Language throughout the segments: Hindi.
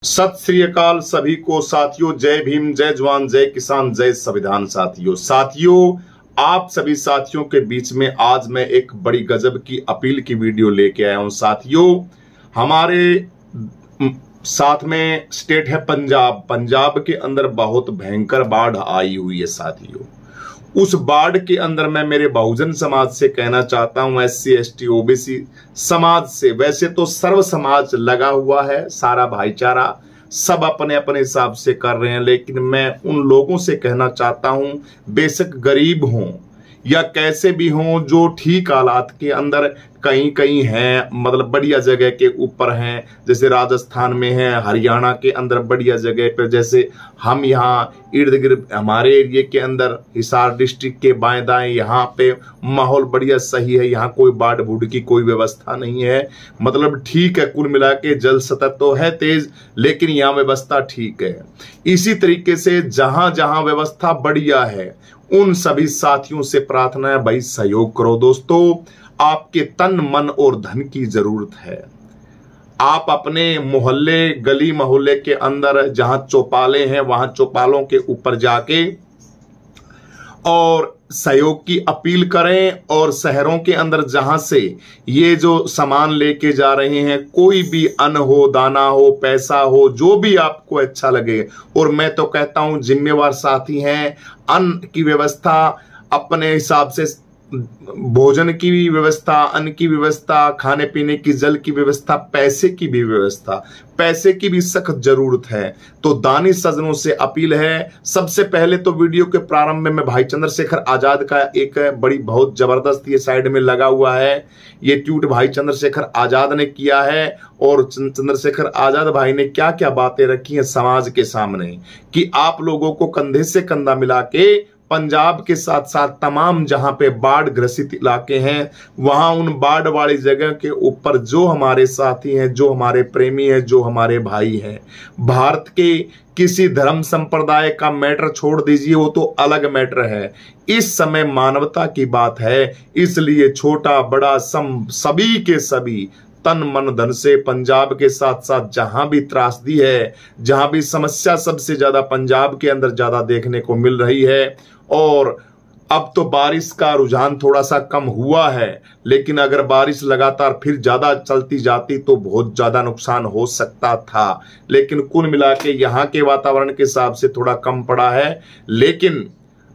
सत श्री अकाल सभी को साथियों। जय भीम, जय जवान, जय किसान, जय संविधान। साथियों आप सभी साथियों के बीच में आज मैं एक बड़ी गजब की अपील की वीडियो लेके आया हूं। साथियों हमारे साथ में स्टेट है पंजाब के अंदर बहुत भयंकर बाढ़ आई हुई है। साथियों उस बाढ़ के अंदर मैं मेरे बहुजन समाज से कहना चाहता हूं, SC ST OBC समाज से, वैसे तो सर्व समाज लगा हुआ है, सारा भाईचारा सब अपने अपने हिसाब से कर रहे हैं, लेकिन मैं उन लोगों से कहना चाहता हूं, बेशक गरीब हों या कैसे भी हों, जो ठीक हालात के अंदर कहीं कहीं हैं, मतलब बढ़िया जगह के ऊपर हैं, जैसे राजस्थान में है, हरियाणा के अंदर बढ़िया जगह पे, जैसे हम यहाँ इर्द गिर्द हमारे एरिया के अंदर हिसार डिस्ट्रिक्ट के बाएं दाएं यहाँ पे माहौल बढ़िया सही है, यहाँ कोई बाढ़ बूढ़ की कोई व्यवस्था नहीं है, मतलब ठीक है। कुल मिला के जल स्तर तो है तेज, लेकिन यहाँ व्यवस्था ठीक है। इसी तरीके से जहां जहां व्यवस्था बढ़िया है उन सभी साथियों से प्रार्थना है, भाई सहयोग करो। दोस्तों आपके तन मन और धन की जरूरत है। आप अपने मोहल्ले गली मोहल्ले के अंदर जहां चौपाले हैं वहां चौपालों के ऊपर जाके और सहयोग की अपील करें, और शहरों के अंदर जहां से ये जो सामान लेके जा रहे हैं, कोई भी अन्न हो, दाना हो, पैसा हो, जो भी आपको अच्छा लगे, और मैं तो कहता हूं जिम्मेवार साथी हैं, अन्न की व्यवस्था अपने हिसाब से, भोजन की भी व्यवस्था, अन्न की व्यवस्था, खाने पीने की, जल की व्यवस्था, पैसे की भी व्यवस्था, पैसे की भी सख्त जरूरत है। तो दानी सज्जनों से अपील है। सबसे पहले तो वीडियो के प्रारंभ में मैं भाई चंद्रशेखर आजाद का एक बड़ी बहुत जबरदस्त ये साइड में लगा हुआ है, ये ट्वीट भाई चंद्रशेखर आजाद ने किया है, और चंद्रशेखर आजाद भाई ने क्या क्या बातें रखी हैं समाज के सामने, कि आप लोगों को कंधे से कंधा मिला के पंजाब के साथ साथ तमाम जहां पे बाढ़ ग्रसित इलाके हैं, वहां उन बाढ़ वाली जगह के ऊपर जो हमारे साथी हैं, जो हमारे प्रेमी हैं, जो हमारे भाई हैं, भारत के किसी धर्म संप्रदाय का मैटर छोड़ दीजिए, वो तो अलग मैटर है, इस समय मानवता की बात है। इसलिए छोटा बड़ा सभी के सभी तन मन धन से पंजाब के साथ साथ जहां भी त्रासदी है, जहां भी समस्या सबसे ज्यादा पंजाब के अंदर ज्यादा देखने को मिल रही है, और अब तो बारिश का रुझान थोड़ा सा कम हुआ है, लेकिन अगर बारिश लगातार फिर ज्यादा चलती जाती तो बहुत ज्यादा नुकसान हो सकता था, लेकिन कुल मिला के यहाँ के वातावरण के हिसाब से थोड़ा कम पड़ा है। लेकिन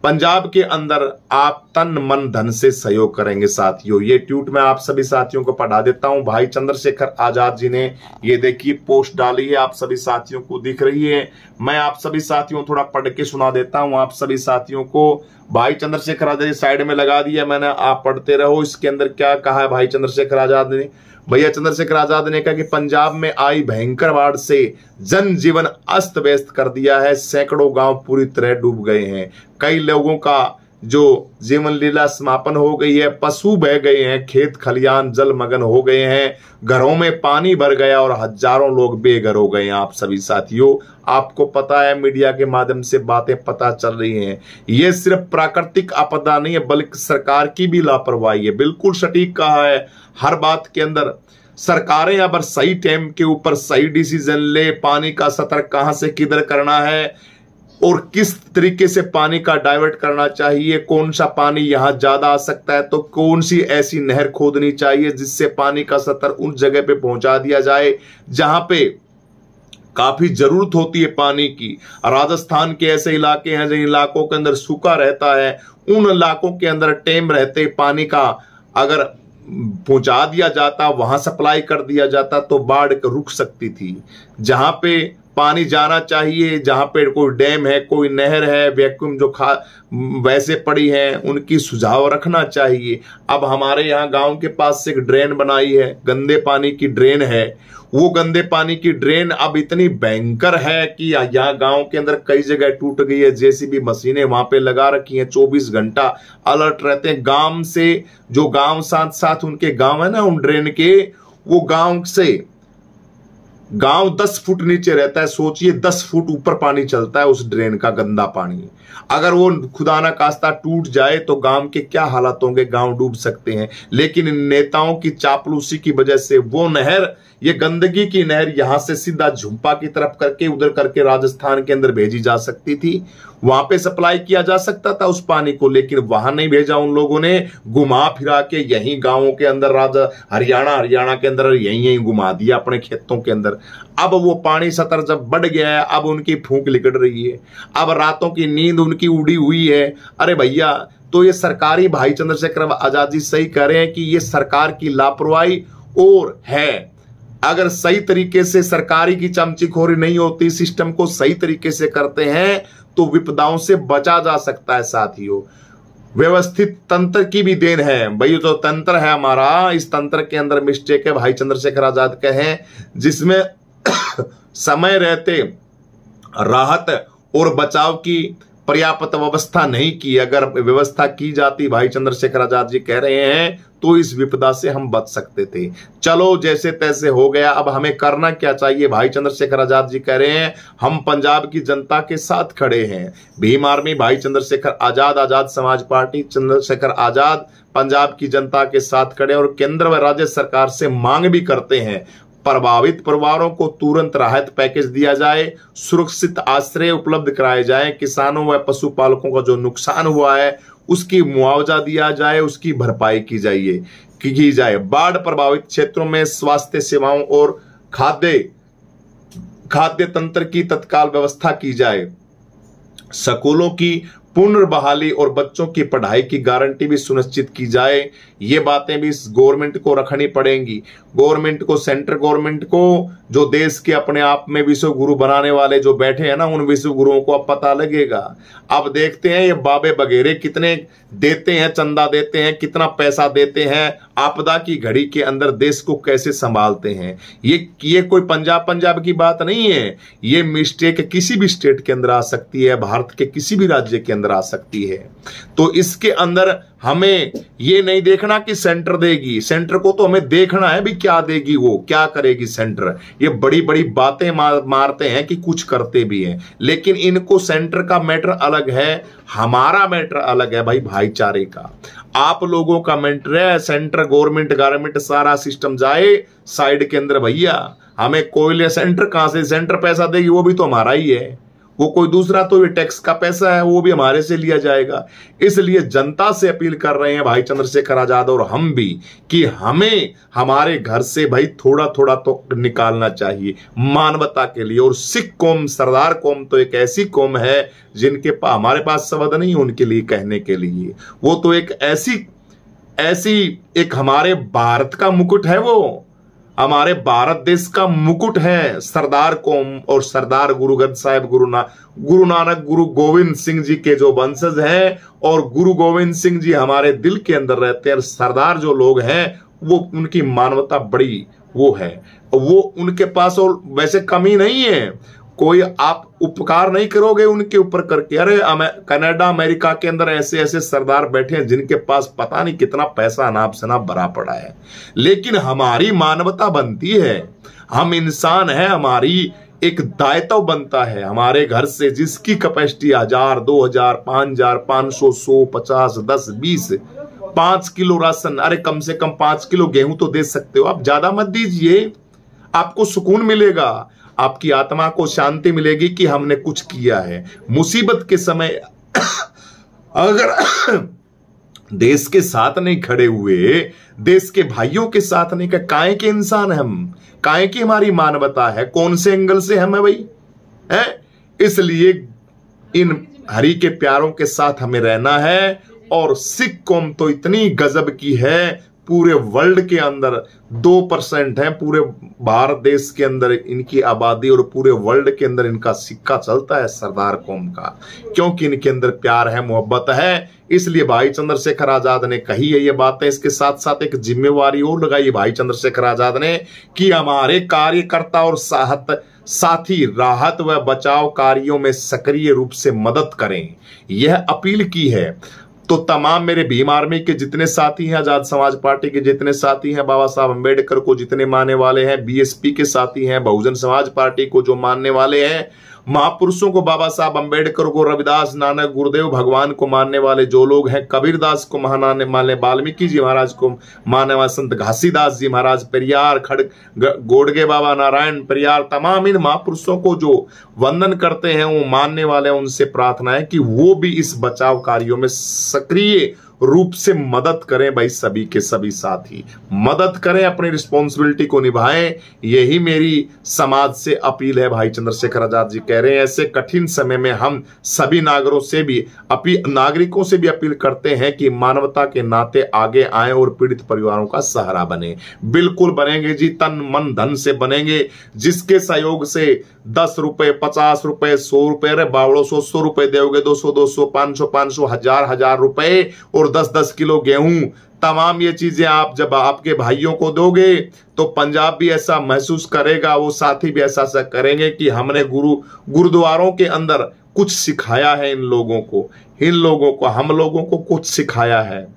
पंजाब के अंदर आप तन मन धन से सहयोग करेंगे। साथियों ये ट्वीट मैं आप सभी साथियों को पढ़ा देता हूं। भाई चंद्रशेखर आजाद जी ने ये देखिए पोस्ट डाली है, आप सभी साथियों को दिख रही है। मैं आप सभी साथियों को थोड़ा पढ़ के सुना देता हूं आप सभी साथियों को। भाई चंद्रशेखर आजाद साइड में लगा दिया मैंने, आप पढ़ते रहो। इसके अंदर क्या कहा है भाई चंद्रशेखर आजाद ने? भैया चंद्रशेखर आजाद ने कहा कि पंजाब में आई भयंकर बाढ़ से जनजीवन अस्त व्यस्त कर दिया है, सैकड़ों गांव पूरी तरह डूब गए हैं, कई लोगों का जो जीवन लीला समापन हो गई है, पशु बह गए हैं, खेत खलियान जलमग्न हो गए हैं, घरों में पानी भर गया और हजारों लोग बेघर हो गए हैं। आप सभी साथियों आपको पता है, मीडिया के माध्यम से बातें पता चल रही हैं, ये सिर्फ प्राकृतिक आपदा नहीं है बल्कि सरकार की भी लापरवाही है। बिल्कुल सटीक कहा है, हर बात के अंदर सरकारें अगर सही टाइम के ऊपर सही डिसीजन ले, पानी का स्तर कहां से किधर करना है और किस तरीके से पानी का डाइवर्ट करना चाहिए, कौन सा पानी यहां ज्यादा आ सकता है, तो कौन सी ऐसी नहर खोदनी चाहिए जिससे पानी का स्तर उस जगह पे पहुंचा दिया जाए जहां पे काफी जरूरत होती है पानी की। राजस्थान के ऐसे इलाके हैं जिन इलाकों के अंदर सूखा रहता है, उन इलाकों के अंदर टेम रहते पानी का अगर पहुंचा दिया जाता, वहां सप्लाई कर दिया जाता तो बाढ़ रुक सकती थी। जहां पे पानी जाना चाहिए, जहां पे कोई डैम है, कोई नहर है, वैक्यूम जो वैसे पड़ी है, उनकी सुझाव रखना चाहिए। अब हमारे यहाँ गांव के पास से एक ड्रेन बनाई है, गंदे पानी की ड्रेन है, वो गंदे पानी की ड्रेन अब इतनी भयंकर है कि यहाँ गांव के अंदर कई जगह टूट गई है, जेसीबी मशीनें वहां पे लगा रखी हैं, 24 घंटा अलर्ट रहते हैं। गांव से जो गांव साथ साथ उनके गांव है ना उन ड्रेन के, वो गांव से गांव 10 फुट नीचे रहता है, सोचिए 10 फुट ऊपर पानी चलता है उस ड्रेन का गंदा पानी। अगर वो खुदा ना खास्ता टूट जाए तो गांव के क्या हालात होंगे, गांव डूब सकते हैं। लेकिन इन नेताओं की चापलूसी की वजह से वो नहर, ये गंदगी की नहर यहां से सीधा झुंपा की तरफ करके उधर करके राजस्थान के अंदर भेजी जा सकती थी, वहां पे सप्लाई किया जा सकता था उस पानी को, लेकिन वहां नहीं भेजा उन लोगों ने। घुमा फिरा के यहीं गांवों के अंदर, हरियाणा के अंदर यहीं घुमा दिया अपने खेतों के अंदर। अब वो पानी सतर जब बढ़ गया है, अब उनकी फूंक लिकड़ रही है, अब रातों की नींद उनकी उड़ी हुई है। अरे भैया, तो ये सरकारी, भाई चंद्रशेखर आजाद जी सही कह रहे हैं कि ये सरकार की लापरवाही और है। अगर सही तरीके से सरकारी की चमचीखोरी नहीं होती, सिस्टम को सही तरीके से करते हैं तो विपदाओं से बचा जा सकता है। साथियों, व्यवस्थित तंत्र की भी देन है भाई, जो तंत्र है हमारा, इस तंत्र के अंदर मिस्टेक है, भाई चंद्रशेखर आजाद के हैं, जिसमें समय रहते राहत और बचाव की पर्याप्त व्यवस्था नहीं की। अगर व्यवस्था की जाती, भाई चंद्रशेखर आजाद जी कह रहे हैं, तो इस विपदा से हम बच सकते थे। चलो जैसे तैसे हो गया, अब हमें करना क्या चाहिए? भाई चंद्रशेखर आजाद जी कह रहे हैं हम पंजाब की जनता के साथ खड़े हैं। भीम आर्मी, भाई चंद्रशेखर आजाद, आजाद समाज पार्टी, चंद्रशेखर आजाद पंजाब की जनता के साथ खड़े और केंद्र व राज्य सरकार से मांग भी करते हैं प्रभावित परिवारों को तुरंत राहत पैकेज दिया जाए, सुरक्षित आश्रय उपलब्ध कराए जाए, किसानों व पशुपालकों का जो नुकसान हुआ है उसकी मुआवजा दिया जाए, उसकी भरपाई की जाए। बाढ़ प्रभावित क्षेत्रों में स्वास्थ्य सेवाओं और खाद्य तंत्र की तत्काल व्यवस्था की जाए। स्कूलों की पुनर्बहाली और बच्चों की पढ़ाई की गारंटी भी सुनिश्चित की जाए। ये बातें भी गवर्नमेंट को रखनी पड़ेंगी। गवर्नमेंट को, सेंट्रल गवर्नमेंट को, जो देश के अपने आप में विश्व गुरु बनाने वाले जो बैठे हैं ना, उन विश्व गुरुओं को अब पता लगेगा। अब देखते हैं ये बाबे बगेरे कितने देते हैं, चंदा देते हैं, कितना पैसा देते हैं, आपदा की घड़ी के अंदर देश को कैसे संभालते हैं। ये कोई पंजाब की बात नहीं है, ये मिस्टेक किसी भी स्टेट के अंदर आ सकती है, भारत के किसी भी राज्य के अंदर आ सकती है। तो इसके अंदर हमें ये नहीं देखना कि सेंटर देगी, सेंटर को तो हमें देखना है भी क्या देगी, वो क्या करेगी सेंटर। ये बड़ी बड़ी बातें मारते हैं कि कुछ करते भी हैं, लेकिन इनको सेंटर का मैटर अलग है, हमारा मैटर अलग है भाई, भाईचारे का। आप लोगों का मैटर है, सेंटर गवर्नमेंट सारा सिस्टम जाए साइड के अंदर। भैया हमें कोयले सेंटर कहां से सेंटर पैसा देगी, वो भी तो हमारा ही है, वो कोई दूसरा तो ये टैक्स का पैसा है, वो भी हमारे से लिया जाएगा। इसलिए जनता से अपील कर रहे हैं भाई चंद्रशेखर आजाद और हम भी, कि हमें हमारे घर से भाई थोड़ा थोड़ा तो निकालना चाहिए मानवता के लिए। और सिख कौम, सरदार कौम तो एक ऐसी कौम है जिनके पास, हमारे पास शब्द नहीं उनके लिए कहने के लिए, वो तो एक ऐसी एक हमारे भारत का मुकुट है, वो हमारे भारत देश का मुकुट है सरदार कौम। और सरदार गुरुगद साहिब, गुरु नानक, गुरु गोविंद सिंह जी के जो वंशज हैं, और गुरु गोविंद सिंह जी हमारे दिल के अंदर रहते हैं। सरदार जो लोग हैं वो, उनकी मानवता बड़ी वो है, वो उनके पास और वैसे कमी नहीं है, कोई आप उपकार नहीं करोगे उनके ऊपर करके। अरे कनाडा, अमेरिका के अंदर ऐसे ऐसे सरदार बैठे हैं जिनके पास पता नहीं कितना पैसा अनाप शनाप भरा पड़ा है, लेकिन हमारी मानवता बनती है, हम इंसान हैं, हमारी एक दायित्व बनता है हमारे घर से, जिसकी कैपेसिटी 1000, 2000, 5000, 500, 100, 50, 10, 20, 5 किलो राशन, अरे कम से कम 5 किलो गेहूं तो दे सकते हो आप, ज्यादा मत दीजिए, आपको सुकून मिलेगा, आपकी आत्मा को शांति मिलेगी कि हमने कुछ किया है। मुसीबत के समय अगर देश के साथ नहीं खड़े हुए, देश के भाइयों के साथ नहीं, काहे के इंसान है हम, काहे की हमारी मानवता है, कौन से एंगल से हम है भाई है। इसलिए इन हरि के प्यारों के साथ हमें रहना है। और सिख कौम तो इतनी गजब की है, पूरे वर्ल्ड के अंदर 2% है, पूरे भारत देश के अंदर इनकी आबादी, और पूरे वर्ल्ड के अंदर इनका सिक्का चलता है सरदार कौम का, क्योंकि इनके अंदर प्यार है, मोहब्बत है। इसलिए भाई चंद्रशेखर आजाद ने कही है ये बातें। इसके साथ साथ एक जिम्मेवारी और लगाई भाई चंद्रशेखर आजाद ने कि हमारे कार्यकर्ता और साथी राहत व बचाव कार्यों में सक्रिय रूप से मदद करें, यह अपील की है। तो तमाम मेरे भीम आर्मी के जितने साथी हैं, आजाद समाज पार्टी के जितने साथी हैं, बाबा साहब अंबेडकर को जितने मानने वाले हैं, बीएसपी के साथी हैं, बहुजन समाज पार्टी को जो मानने वाले हैं, महापुरुषों को, बाबा साहब अंबेडकर को, रविदास, नानक, गुरुदेव भगवान को मानने वाले जो लोग हैं, कबीरदास को मानने वाले, वाल्मीकि जी महाराज को मानने वाले, संत घासीदास जी महाराज, पेरियार, गोडगे बाबा, नारायण पेरियार, तमाम इन महापुरुषों को जो वंदन करते हैं, वो मानने वाले, उनसे प्रार्थना है कि वो भी इस बचाव कार्यों में सक्रिय रूप से मदद करें। भाई सभी के सभी साथी मदद करें, अपनी रिस्पॉन्सिबिलिटी को निभाएं, यही मेरी समाज से अपील है। भाई चंद्रशेखर आजाद जी कह रहे हैं ऐसे कठिन समय में हम सभी नागरिकों से भी अपील करते हैं कि मानवता के नाते आगे आएं और पीड़ित परिवारों का सहारा बने। बिल्कुल बनेंगे जी, तन मन धन से बनेंगे, जिसके सहयोग से 10 रुपए, 50 रुपए, 100 रुपए, अरे बावड़ो 100 रुपए दोगे, 200, 500, 1000 रुपए और 10 किलो गेहूं, तमाम ये चीजें आप जब आपके भाइयों को दोगे तो पंजाब भी ऐसा महसूस करेगा, वो साथी भी ऐसा करेंगे कि हमने गुरुद्वारों के अंदर कुछ सिखाया है इन लोगों को, हम लोगों को कुछ सिखाया है।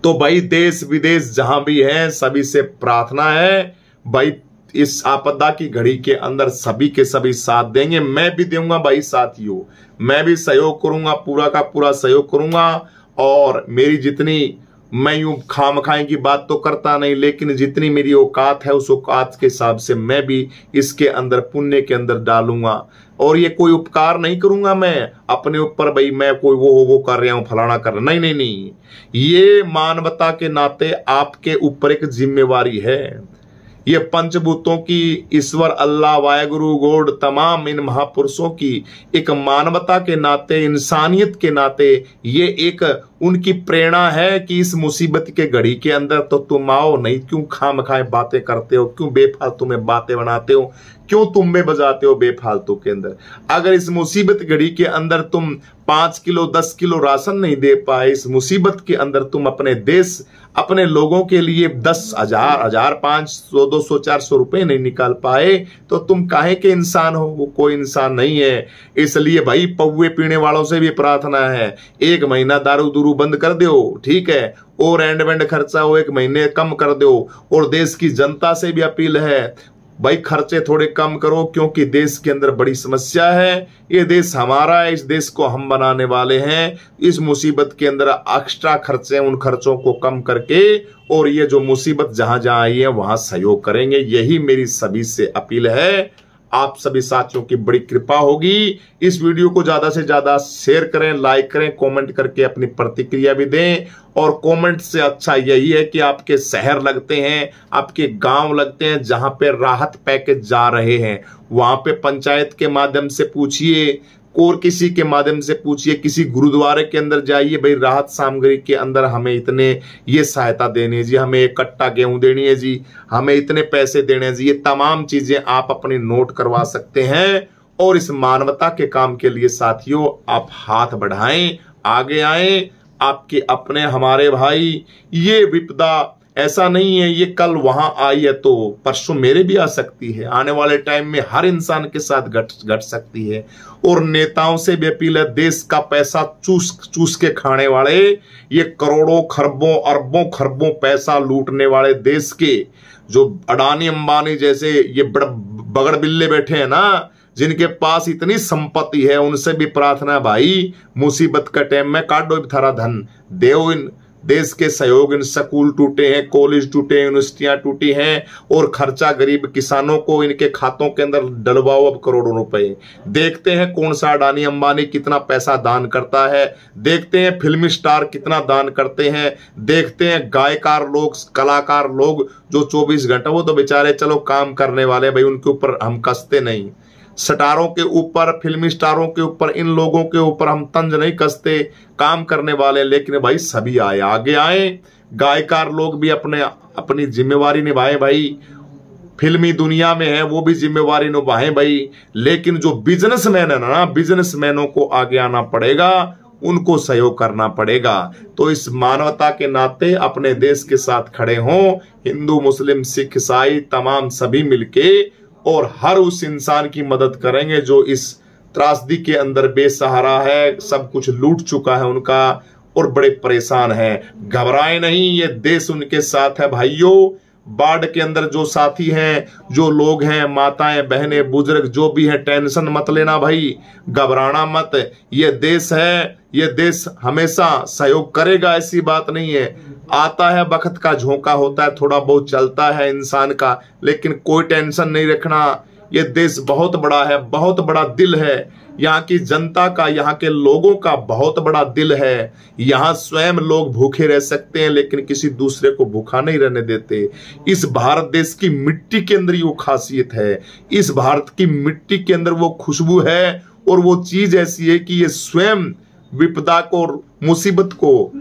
तो भाई देश विदेश जहां भी है, सभी से प्रार्थना है भाई, इस आपदा की घड़ी के अंदर सभी के सभी साथ देंगे। मैं भी दूंगा भाई साथियों, मैं भी सहयोग करूंगा, पूरा का पूरा सहयोग करूंगा। और मेरी जितनी, मैं यूं खामखाएं की बात तो करता नहीं, लेकिन जितनी मेरी औकात है उस औकात के हिसाब से मैं भी इसके अंदर पुण्य के अंदर डालूंगा। और ये कोई उपकार नहीं करूंगा मैं अपने ऊपर, भाई मैं कोई वो कर रहा हूं, फलाना कर रहा, नहीं, ये मानवता के नाते आपके ऊपर एक जिम्मेवारी है। ये पंचभूतों की, ईश्वर, अल्लाह, वाहेगुरु, गॉड, तमाम इन महापुरुषों की एक मानवता के नाते, इंसानियत के नाते ये एक उनकी प्रेरणा है कि इस मुसीबत के घड़ी के अंदर तो तुम आओ, नहीं क्यों खामखाए बातें करते हो, क्यों बेफालतू में बातें बनाते हो, क्यों तुम में बजाते हो बेफालतू के अंदर। अगर इस मुसीबत घड़ी के अंदर तुम 5 किलो 10 किलो राशन नहीं दे पाए, इस मुसीबत के अंदर तुम अपने देश, अपने लोगों के लिए 10,000, 500, 200, 400 रुपए नहीं निकाल पाए, तो तुम काहे के इंसान हो? वो कोई इंसान नहीं है। इसलिए भाई पौवे पीने वालों से भी प्रार्थना है, 1 महीना दारू दूरू बंद कर दो, ठीक है, और एंड वेंड खर्चा वो 1 महीने कम कर दो। और देश की जनता से भी अपील है भाई खर्चे थोड़े कम करो, क्योंकि देश के अंदर बड़ी समस्या है। ये देश हमारा है, इस देश को हम बनाने वाले हैं। इस मुसीबत के अंदर एक्स्ट्रा खर्चे, उन खर्चों को कम करके, और ये जो मुसीबत जहां जहां आई है वहां सहयोग करेंगे। यही मेरी सभी से अपील है। आप सभी साथियों की बड़ी कृपा होगी। इस वीडियो को ज्यादा से ज्यादा शेयर करें, लाइक करें, कमेंट करके अपनी प्रतिक्रिया भी दें। और कमेंट से अच्छा यही है कि आपके शहर लगते हैं, आपके गांव लगते हैं जहां पे राहत पैकेज जा रहे हैं, वहां पे पंचायत के माध्यम से पूछिए, और किसी के माध्यम से पूछिए, किसी गुरुद्वारे के अंदर जाइए, भाई राहत सामग्री के अंदर हमें इतने ये सहायता देनी है जी, हमें 1 कट्टा गेहूं देनी है जी, हमें इतने पैसे देने हैं जी। ये तमाम चीजें आप अपनी नोट करवा सकते हैं। और इस मानवता के काम के लिए साथियों आप हाथ बढ़ाएं, आगे आए। आपके अपने हमारे भाई, ये विपदा ऐसा नहीं है ये कल वहां आई है तो परसों मेरे भी आ सकती है, आने वाले टाइम में हर इंसान के साथ घट सकती है। और नेताओं से भी अपील है, देश का पैसा चूस के खाने वाले, ये करोड़ों खरबों अरबों खरबों पैसा लूटने वाले देश के जो अडानी अंबानी जैसे ये बगड़ बिल्ले बैठे हैं ना, जिनके पास इतनी संपत्ति है, उनसे भी प्रार्थना है भाई, मुसीबत का टाइम में काटो थारा धन देव। इन देश के सहयोग, इन स्कूल टूटे हैं, कॉलेज टूटे हैं, यूनिवर्सिटियां टूटी हैं, और खर्चा गरीब किसानों को इनके खातों के अंदर डलवाओ अब करोड़ों रुपए। देखते हैं कौन सा अडानी अंबानी कितना पैसा दान करता है, देखते हैं फिल्मी स्टार कितना दान करते हैं, देखते हैं गायकार लोग, कलाकार लोग जो 24 घंटा, वो तो बेचारे चलो काम करने वाले भाई, उनके ऊपर हम कसते नहीं। स्टारों के ऊपर, फिल्मी स्टारों के ऊपर, इन लोगों के ऊपर हम तंज नहीं कसते, काम करने वाले। लेकिन भाई सभी आए, आगे आए, गायकार लोग भी अपनी जिम्मेवारी निभाएं भाई, फिल्मी दुनिया में है वो भी जिम्मेवारी निभाएं भाई। लेकिन जो बिजनेसमैन है ना, बिजनेसमैनों को आगे आना पड़ेगा, उनको सहयोग करना पड़ेगा। तो इस मानवता के नाते अपने देश के साथ खड़े हों, हिंदू, मुस्लिम, सिख, ईसाई तमाम सभी मिलके, और हर उस इंसान की मदद करेंगे जो इस त्रासदी के अंदर बेसहारा है, सब कुछ लूट चुका है उनका और बड़े परेशान हैं। घबराए नहीं, ये देश उनके साथ है भाइयों। बाढ़ के अंदर जो साथी हैं, जो लोग हैं, माताएं बहनें बुजुर्ग जो भी हैं, टेंशन मत लेना भाई, घबराना मत। ये देश है, ये देश हमेशा सहयोग करेगा, ऐसी बात नहीं है। आता है वक्त का झोंका होता है, थोड़ा बहुत चलता है इंसान का, लेकिन कोई टेंशन नहीं रखना। ये देश बहुत बड़ा है, बहुत बड़ा दिल है यहाँ की जनता का, यहाँ के लोगों का बहुत बड़ा दिल है। यहाँ स्वयं लोग भूखे रह सकते हैं लेकिन किसी दूसरे को भूखा नहीं रहने देते। इस भारत देश की मिट्टी के अंदर वो खासियत है, इस भारत की मिट्टी के अंदर वो खुशबू है और वो चीज ऐसी है कि ये स्वयं विपदा को, मुसीबत को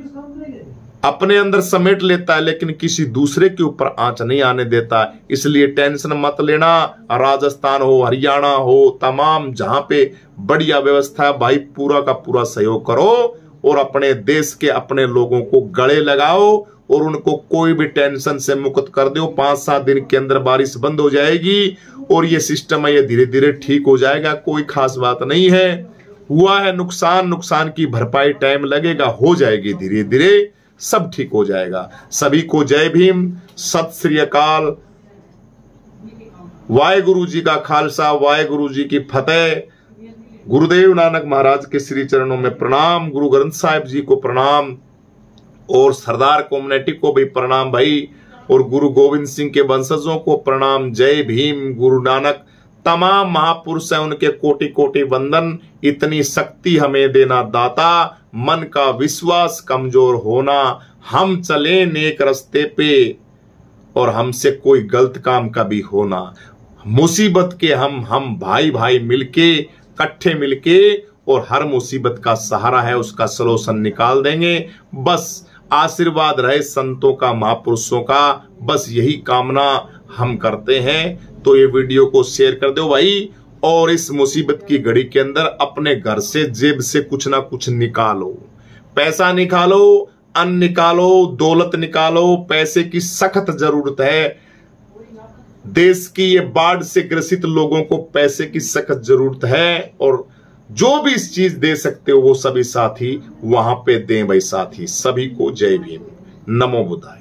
अपने अंदर समेट लेता है लेकिन किसी दूसरे के ऊपर आंच नहीं आने देता। इसलिए टेंशन मत लेना। राजस्थान हो, हरियाणा हो, तमाम जहां पे बढ़िया व्यवस्था है भाई, पूरा का पूरा सहयोग करो और अपने देश के अपने लोगों को गले लगाओ और उनको कोई भी टेंशन से मुक्त कर दो। 5-7 दिन के अंदर बारिश बंद हो जाएगी और ये सिस्टम है, ये धीरे धीरे ठीक हो जाएगा। कोई खास बात नहीं है। हुआ है नुकसान, नुकसान की भरपाई टाइम लगेगा, हो जाएगी, धीरे धीरे सब ठीक हो जाएगा। सभी को जय भीम, सत श्री अकाल, वाहेगुरु जी का खालसा, वाहेगुरु जी की फतेह। गुरुदेव नानक महाराज के श्री चरणों में प्रणाम, गुरु ग्रंथ साहिब जी को प्रणाम और सरदार कम्युनिटी को भी प्रणाम भाई, और गुरु गोविंद सिंह के वंशजों को प्रणाम। जय भीम। गुरु नानक तमाम महापुरुष हैं, उनके कोटि कोटि वंदन। इतनी शक्ति हमें देना दाता, मन का विश्वास कमजोर होना, हम चले नेक रास्ते पे और हमसे कोई गलत काम कभी होना। मुसीबत के हम भाई भाई मिलके, इकट्ठे मिलके और हर मुसीबत का सहारा है उसका सलोशन निकाल देंगे। बस आशीर्वाद रहे संतों का, महापुरुषों का, बस यही कामना हम करते हैं। तो ये वीडियो को शेयर कर दो भाई, और इस मुसीबत की घड़ी के अंदर अपने घर से, जेब से कुछ ना कुछ निकालो। पैसा निकालो, अन्न निकालो, दौलत निकालो। पैसे की सख्त जरूरत है। देश की ये बाढ़ से ग्रसित लोगों को पैसे की सख्त जरूरत है, और जो भी इस चीज दे सकते हो वो सभी साथी वहां पे दें भाई साथी। सभी को जय भीम, नमो बुद्धाय।